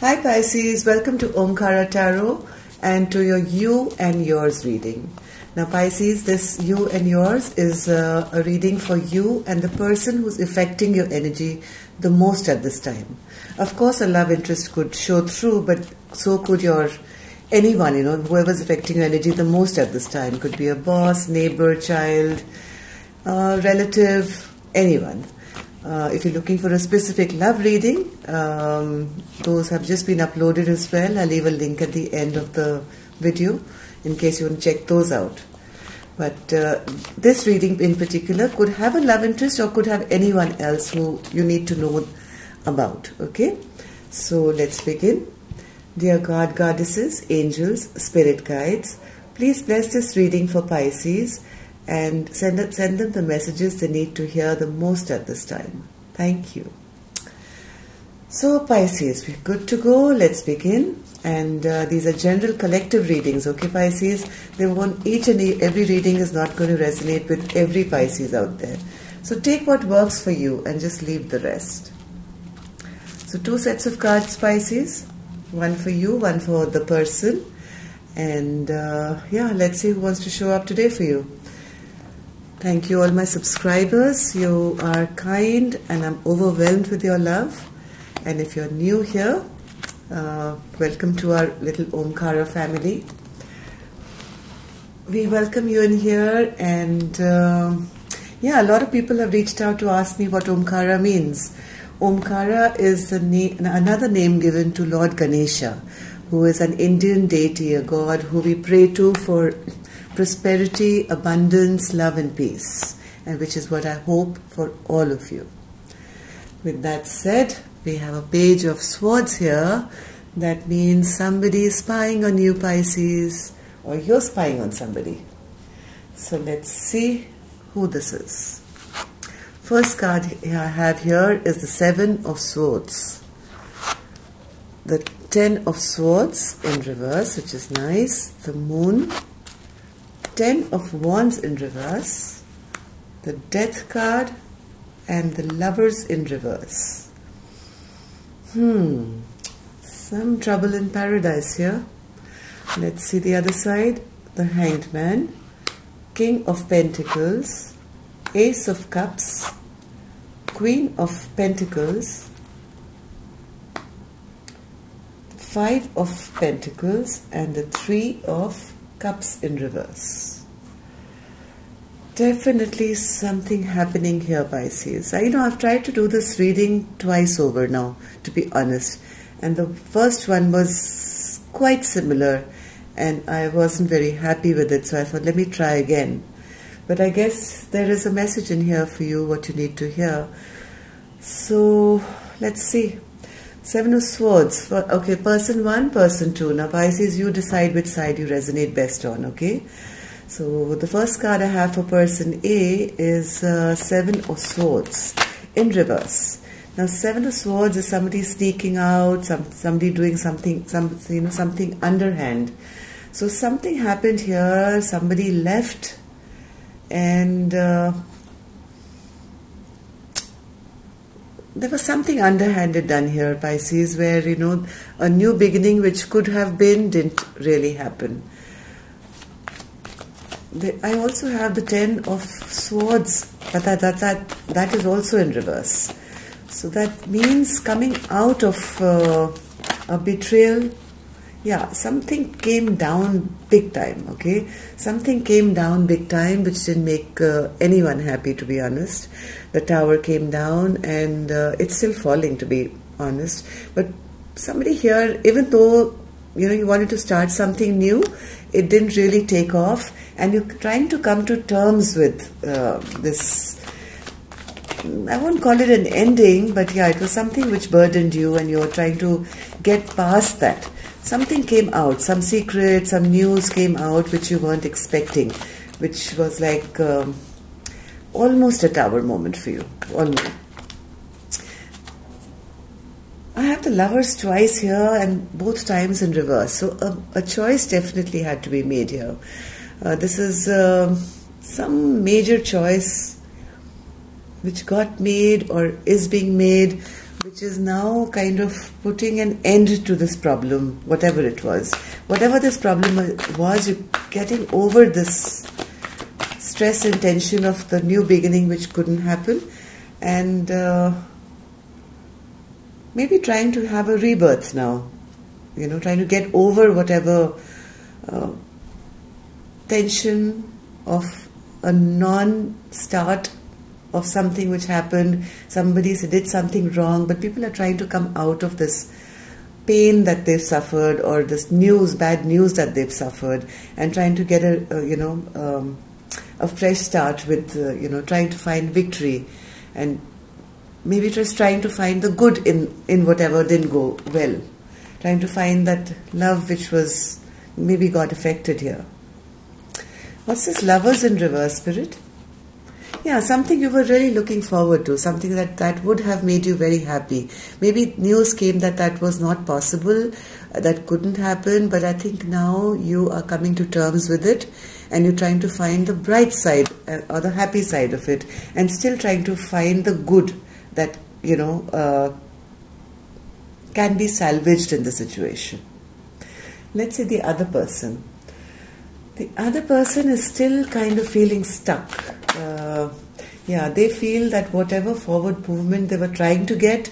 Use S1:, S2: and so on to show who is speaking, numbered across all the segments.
S1: Hi Pisces, welcome to Omkara Tarot and to your you and yours reading. Now Pisces, this you and yours is a reading for you and the person who's affecting your energy the most at this time. Of course a love interest could show through, but so could your anyone, whoever's affecting your energy the most at this time. Could be a boss, neighbor, child, relative, anyone. If you're looking for a specific love reading, those have just been uploaded as well. I'll leave a link at the end of the video in case you want to check those out. But this reading in particular could have a love interest or could have anyone else who you need to know about. Okay, so let's begin. Dear God, goddesses, angels, spirit guides, please bless this reading for Pisces and send them the messages they need to hear the most at this time. Thank you. So Pisces, we're good to go. Let's begin. And these are general collective readings, okay Pisces? Each and every reading is not going to resonate with every Pisces out there. So take what works for you and just leave the rest. So 2 sets of cards, Pisces. One for you, one for the person. And yeah, let's see who wants to show up today for you. Thank you all my subscribers. You are kind and I'm overwhelmed with your love. And if you're new here, welcome to our little Omkara family. We welcome you in here, and yeah, a lot of people have reached out to ask me what Omkara means. Omkara is another name given to Lord Ganesha, who is an Indian deity, a god who we pray to for prosperity, abundance, love and peace, and which is what I hope for all of you. With that said, we have a page of swords here. That means somebody is spying on you, Pisces, or you're spying on somebody. So let's see who this is. First card I have here is the 7 of Swords. The 10 of Swords in reverse, which is nice. The Moon. 10 of Wands in reverse. The Death card. And the Lovers in reverse. Some trouble in paradise here. Let's see the other side. The Hanged Man. King of Pentacles. Ace of Cups. Queen of Pentacles. 5 of Pentacles. And the 3 of Cups in reverse. Definitely something happening here, Pisces. I've tried to do this reading twice over now, to be honest. And the first one was quite similar and I wasn't very happy with it. So I thought, let me try again. But I guess there is a message in here for you, what you need to hear. So let's see. 7 of Swords. Okay, person 1, person 2. Now Pisces, you decide which side you resonate best on, okay? So the first card I have for person A is 7 of Swords in reverse. Now 7 of Swords is somebody sneaking out, somebody doing something, something underhand. So something happened here, somebody left, and there was something underhanded done here, Pisces, where a new beginning which could have been didn't really happen. I also have the 10 of Swords, but that is also in reverse. So that means coming out of a betrayal. Yeah, something came down big time, okay? Something came down big time which didn't make anyone happy, to be honest. The tower came down and it's still falling, to be honest. But somebody here, even though you wanted to start something new, it didn't really take off, and you're trying to come to terms with this. I won't call it an ending, but yeah, it was something which burdened you and you're trying to get past that. Something came out, some secret, some news came out which you weren't expecting, which was like almost a tower moment for you, almost. I have the Lovers twice here and both times in reverse. So a choice definitely had to be made here. This is some major choice which got made or is being made, which which is now kind of putting an end to this problem, whatever it was. Whatever this problem was, you're getting over this stress and tension of the new beginning which couldn't happen, and maybe trying to have a rebirth now, trying to get over whatever tension of a non-start of something which happened. Somebody did something wrong, but people are trying to come out of this pain that they've suffered, or this bad news that they've suffered, and trying to get a fresh start with, trying to find victory, and maybe just trying to find the good in whatever didn't go well. Trying to find that love which was maybe got affected here. What's this Lovers in reverse, Spirit? Yeah, something you were really looking forward to, something that would have made you very happy. Maybe news came that was not possible, that couldn't happen, but I think now you are coming to terms with it, and you're trying to find the bright side or the happy side of it, and still trying to find the good that, can be salvaged in the situation. Let's say the other person. The other person is still kind of feeling stuck. They feel that whatever forward movement they were trying to get,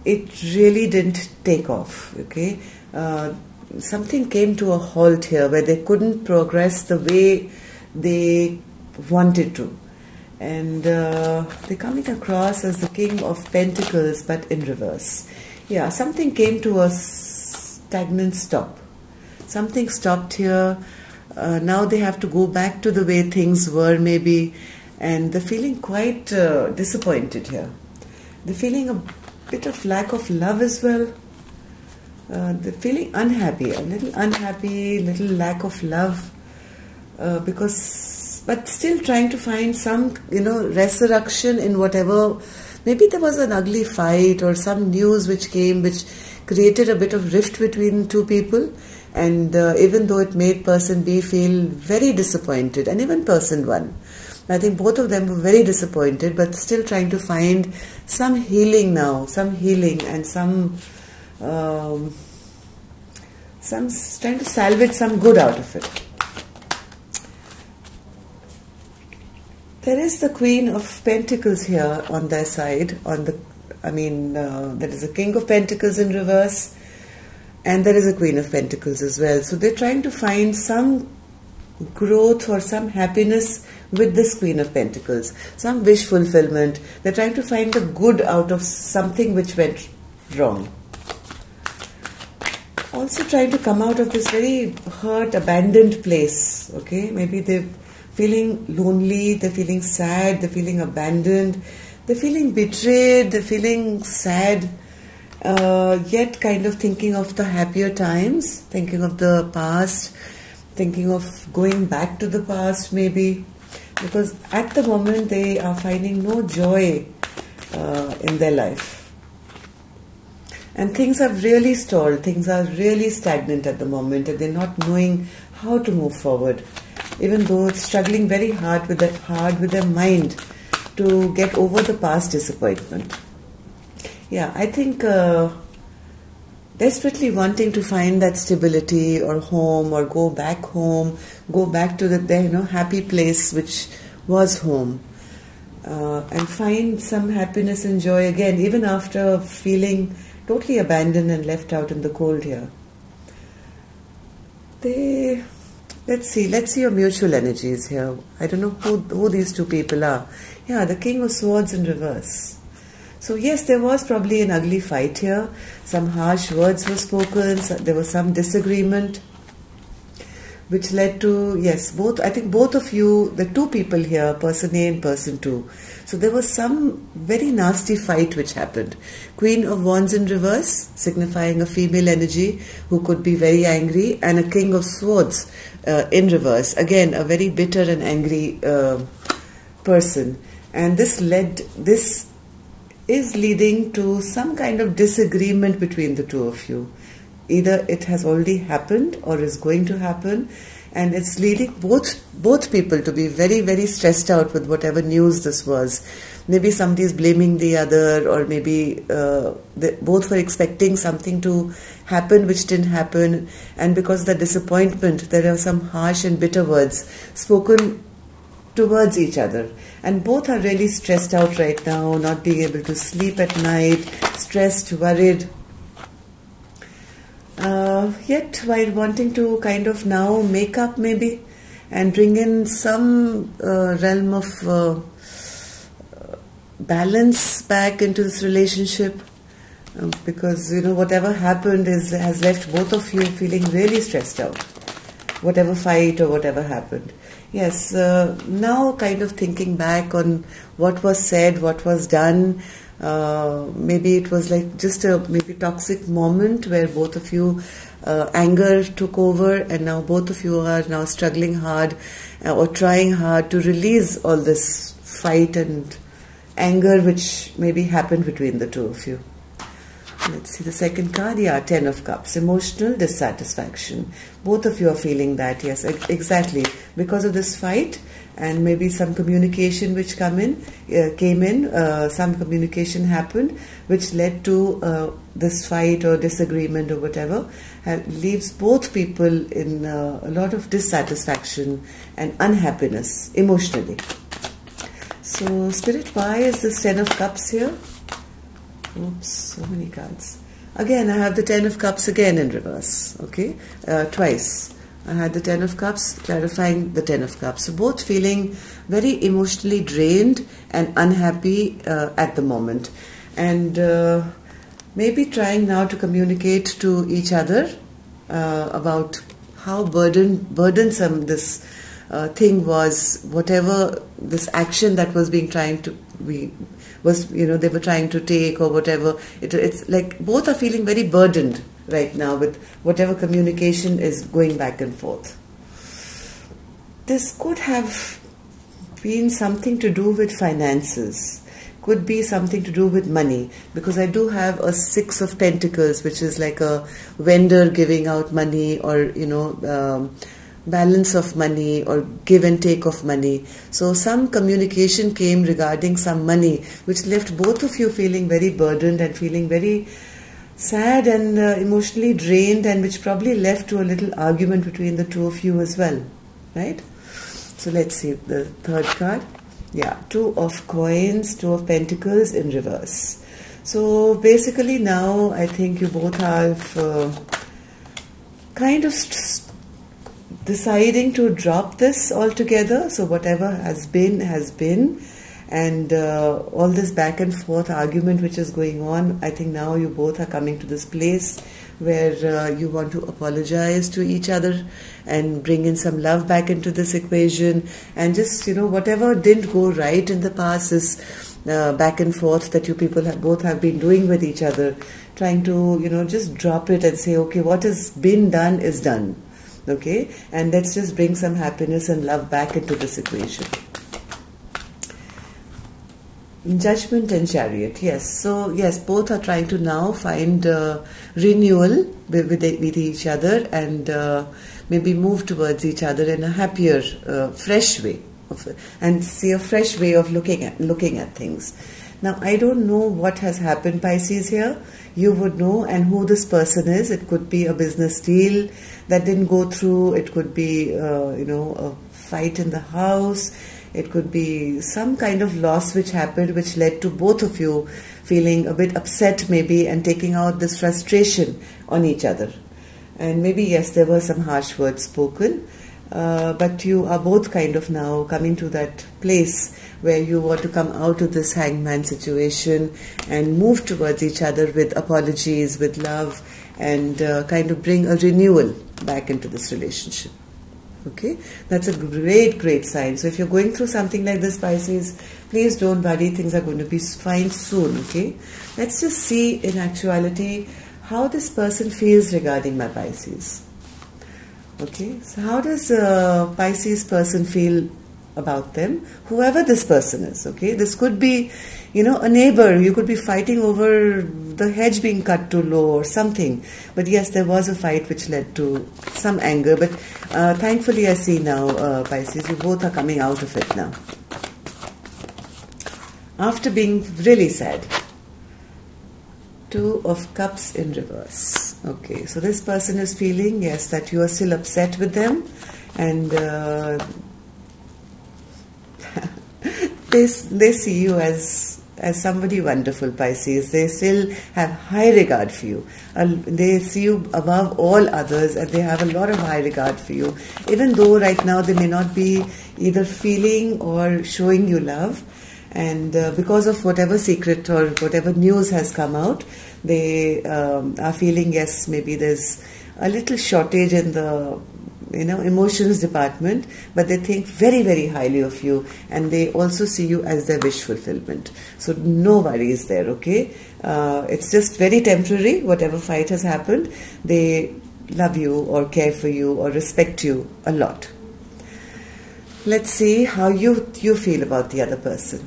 S1: it really didn't take off. Okay, something came to a halt here where they couldn't progress the way they wanted to, and they're coming across as the King of Pentacles, but in reverse. Yeah, something came to a stagnant stop. Something stopped here. Now they have to go back to the way things were, maybe, and they're feeling quite disappointed here. They're feeling a bit of lack of love as well. They're feeling unhappy, a little lack of love, but still trying to find some, resurrection in whatever. Maybe there was an ugly fight or some news which came, which created a bit of rift between two people. And even though it made person B feel very disappointed, and even person 1, I think both of them were very disappointed, but still trying to find some healing now, and some trying to salvage some good out of it. There is the Queen of Pentacles here on their side. There is a King of Pentacles in reverse, and there is a Queen of Pentacles as well. So they're trying to find some growth or some happiness with this Queen of Pentacles, some wish fulfillment. They're trying to find the good out of something which went wrong. Also trying to come out of this very hurt, abandoned place. Okay, maybe they're feeling lonely, they're feeling sad, they're feeling abandoned, they're feeling betrayed, they're feeling sad. Yet kind of thinking of the happier times, thinking of the past, thinking of going back to the past maybe, because at the moment they are finding no joy in their life. And things have really stalled, things are really stagnant at the moment, and they're not knowing how to move forward, even though it's struggling very hard with their mind to get over the past disappointment. Yeah, I think desperately wanting to find that stability or home, or go back home, go back to their happy place which was home, and find some happiness and joy again, even after feeling totally abandoned and left out in the cold here. Let's see your mutual energies here. I don't know who these two people are. Yeah, the King of Swords in reverse. So yes, there was probably an ugly fight here. Some harsh words were spoken. There was some disagreement, which led to, yes, I think both of you, the two people here, person A and person 2. So there was some very nasty fight which happened. Queen of Wands in reverse, signifying a female energy who could be very angry, and a King of Swords in reverse. Again, a very bitter and angry person. And this is leading to some kind of disagreement between the two of you. Either it has already happened or is going to happen, and it's leading both people to be very, very stressed out with whatever news this was. maybe somebody is blaming the other, or maybe both were expecting something to happen which didn't happen, and because of the disappointment there are some harsh and bitter words spoken towards each other, and both are really stressed out right now, not being able to sleep at night, stressed, worried, yet while wanting to kind of now make up maybe and bring in some realm of balance back into this relationship, because whatever happened has left both of you feeling really stressed out, whatever fight or whatever happened. Yes, now kind of thinking back on what was said, what was done, maybe it was like just a maybe toxic moment where both of you anger took over, and now both of you are now struggling hard or trying hard to release all this fight and anger which maybe happened between the two of you. Let's see the second card. Yeah, Ten of Cups. Emotional dissatisfaction. Both of you are feeling that. Yes, exactly. Because of this fight and maybe some communication which came in, some communication happened which led to this fight or disagreement or whatever, leaves both people in a lot of dissatisfaction and unhappiness emotionally. So, Spirit, why is this Ten of Cups here? Oops, so many cards. Again, I have the Ten of Cups again in reverse, okay? Twice. I had the Ten of Cups, clarifying the Ten of Cups. So both feeling very emotionally drained and unhappy at the moment. And maybe trying now to communicate to each other about how burdensome this thing was, whatever this action that was being they were trying to take or whatever. It's like both are feeling very burdened right now with whatever communication is going back and forth. This could have been something to do with finances, could be something to do with money, because I do have a Six of Pentacles, which is like a vendor giving out money, or balance of money or give and take of money. So some communication came regarding some money which left both of you feeling very burdened and feeling very sad and emotionally drained, and which probably led to a little argument between the two of you as well, right? So let's see the third card. Yeah, Two of Coins, Two of Pentacles in reverse. So basically now I think you both have kind of deciding to drop this altogether. So whatever has been, and all this back and forth argument which is going on, I think now you both are coming to this place where you want to apologize to each other and bring in some love back into this equation, and just whatever didn't go right in the past, is back and forth that you people both have been doing with each other, trying to just drop it and say, okay, what has been done is done. Okay, and let's just bring some happiness and love back into this equation. Judgment and Chariot. Yes, so yes, both are trying to now find renewal with each other, and maybe move towards each other in a happier, fresh way, and see a fresh way of looking at things. Now, I don't know what has happened, Pisces, here. You would know, and who this person is. It could be a business deal that didn't go through. It could be, a fight in the house. It could be some kind of loss which happened, which led to both of you feeling a bit upset maybe, and taking out this frustration on each other. And maybe, yes, there were some harsh words spoken. But you are both kind of now coming to that place where you want to come out of this hangman situation and move towards each other with apologies, with love, and kind of bring a renewal back into this relationship. Okay, that's a great sign. So if you're going through something like this, Pisces, please don't worry, things are going to be fine soon. Okay, let's just see in actuality how this person feels regarding my Pisces. Okay, so how does a Pisces person feel about them, whoever this person is? Okay, this could be, a neighbor. You could be fighting over the hedge being cut too low or something. But yes, there was a fight which led to some anger. But thankfully, I see now, Pisces, you both are coming out of it now. after being really sad. Two of Cups in reverse. Okay, so this person is feeling, yes, that you are still upset with them, and they see you as somebody wonderful, Pisces. They still have high regard for you. They see you above all others, and they have a lot of high regard for you. Even though right now they may not be either feeling or showing you love, and because of whatever secret or whatever news has come out, they are feeling, yes, maybe there's a little shortage in the emotions department, but they think very, very highly of you, and they also see you as their wish fulfillment. So no worries there, okay? It's just very temporary, whatever fight has happened. They love you or care for you or respect you a lot. Let's see how you feel about the other person.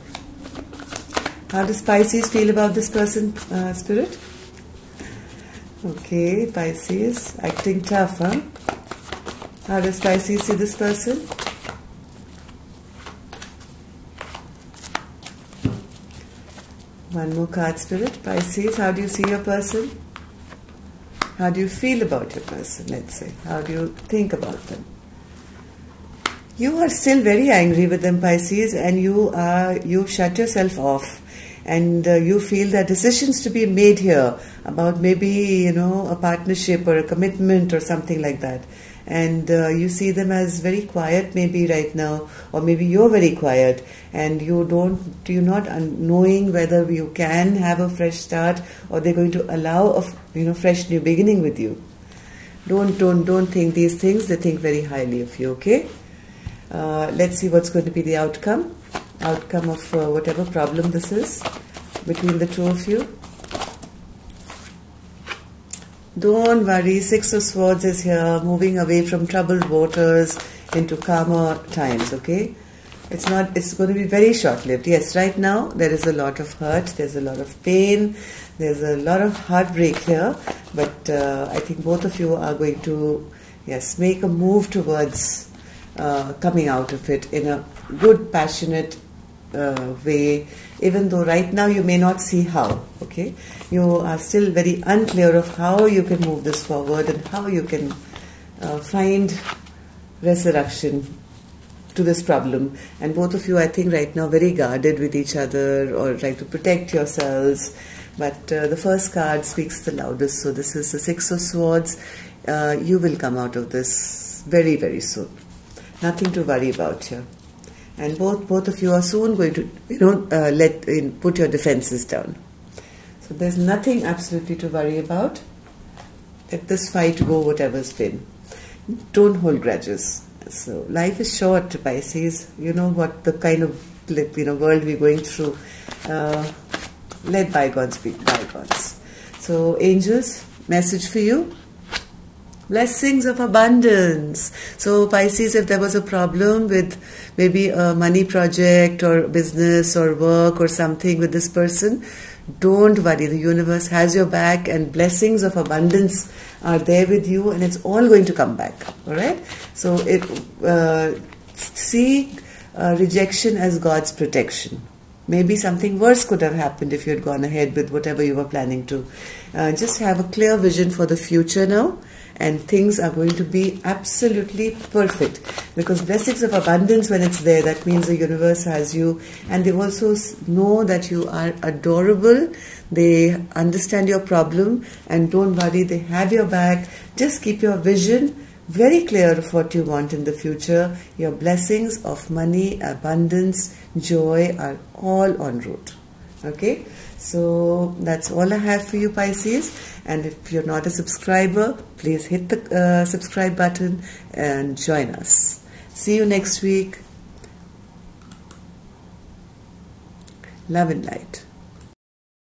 S1: How does Pisces feel about this person, Spirit? Okay, Pisces, acting tough, huh? How does Pisces see this person? One more card, Spirit. Pisces, how do you see your person? How do you feel about your person, let's say? How do you think about them? You are still very angry with them, Pisces, and you shut yourself off. And you feel that decisions to be made here about maybe, a partnership or a commitment or something like that. And you see them as very quiet maybe right now, or maybe you're very quiet, and you're not knowing whether you can have a fresh start or they're going to allow a fresh new beginning with you. Don't think these things. They think very highly of you, okay? Let's see what's going to be the outcome of whatever problem this is between the two of you. Don't worry, Six of Swords is here, moving away from troubled waters into calmer times, okay? It's going to be very short-lived. Yes, right now there is a lot of hurt, there's a lot of pain, there's a lot of heartbreak here, but I think both of you are going to, yes, make a move towards coming out of it in a good, passionate way, even though right now you may not see how, okay? You are still very unclear of how you can move this forward and how you can find resurrection to this problem. And both of you, I think right now, very guarded with each other or trying to protect yourselves. But the first card speaks the loudest. So this is the Six of Swords. You will come out of this very, very soon. Nothing to worry about here. And both of you are soon going to, put your defenses down. So there's nothing absolutely to worry about. Let this fight go, whatever's been. Don't hold grudges. So life is short, Pisces. You know what the kind of world we're going through. Let bygones be bygones. So angels, message for you. Blessings of abundance. So Pisces, if there was a problem with maybe a money project or business or work or something with this person, don't worry. The universe has your back, and blessings of abundance are there with you, and it's all going to come back. All right. So see rejection as God's protection. Maybe something worse could have happened if you had gone ahead with whatever you were planning to. Just have a clear vision for the future now, and things are going to be absolutely perfect. Because blessings of abundance, when it's there, that means the universe has you. And they also know that you are adorable. They understand your problem, and don't worry, they have your back. Just keep your vision very clear of what you want in the future. Your blessings of money, abundance, joy are all en route. Okay, so that's all I have for you, Pisces. And if you're not a subscriber, please hit the subscribe button and join us. See you next week. Love and light.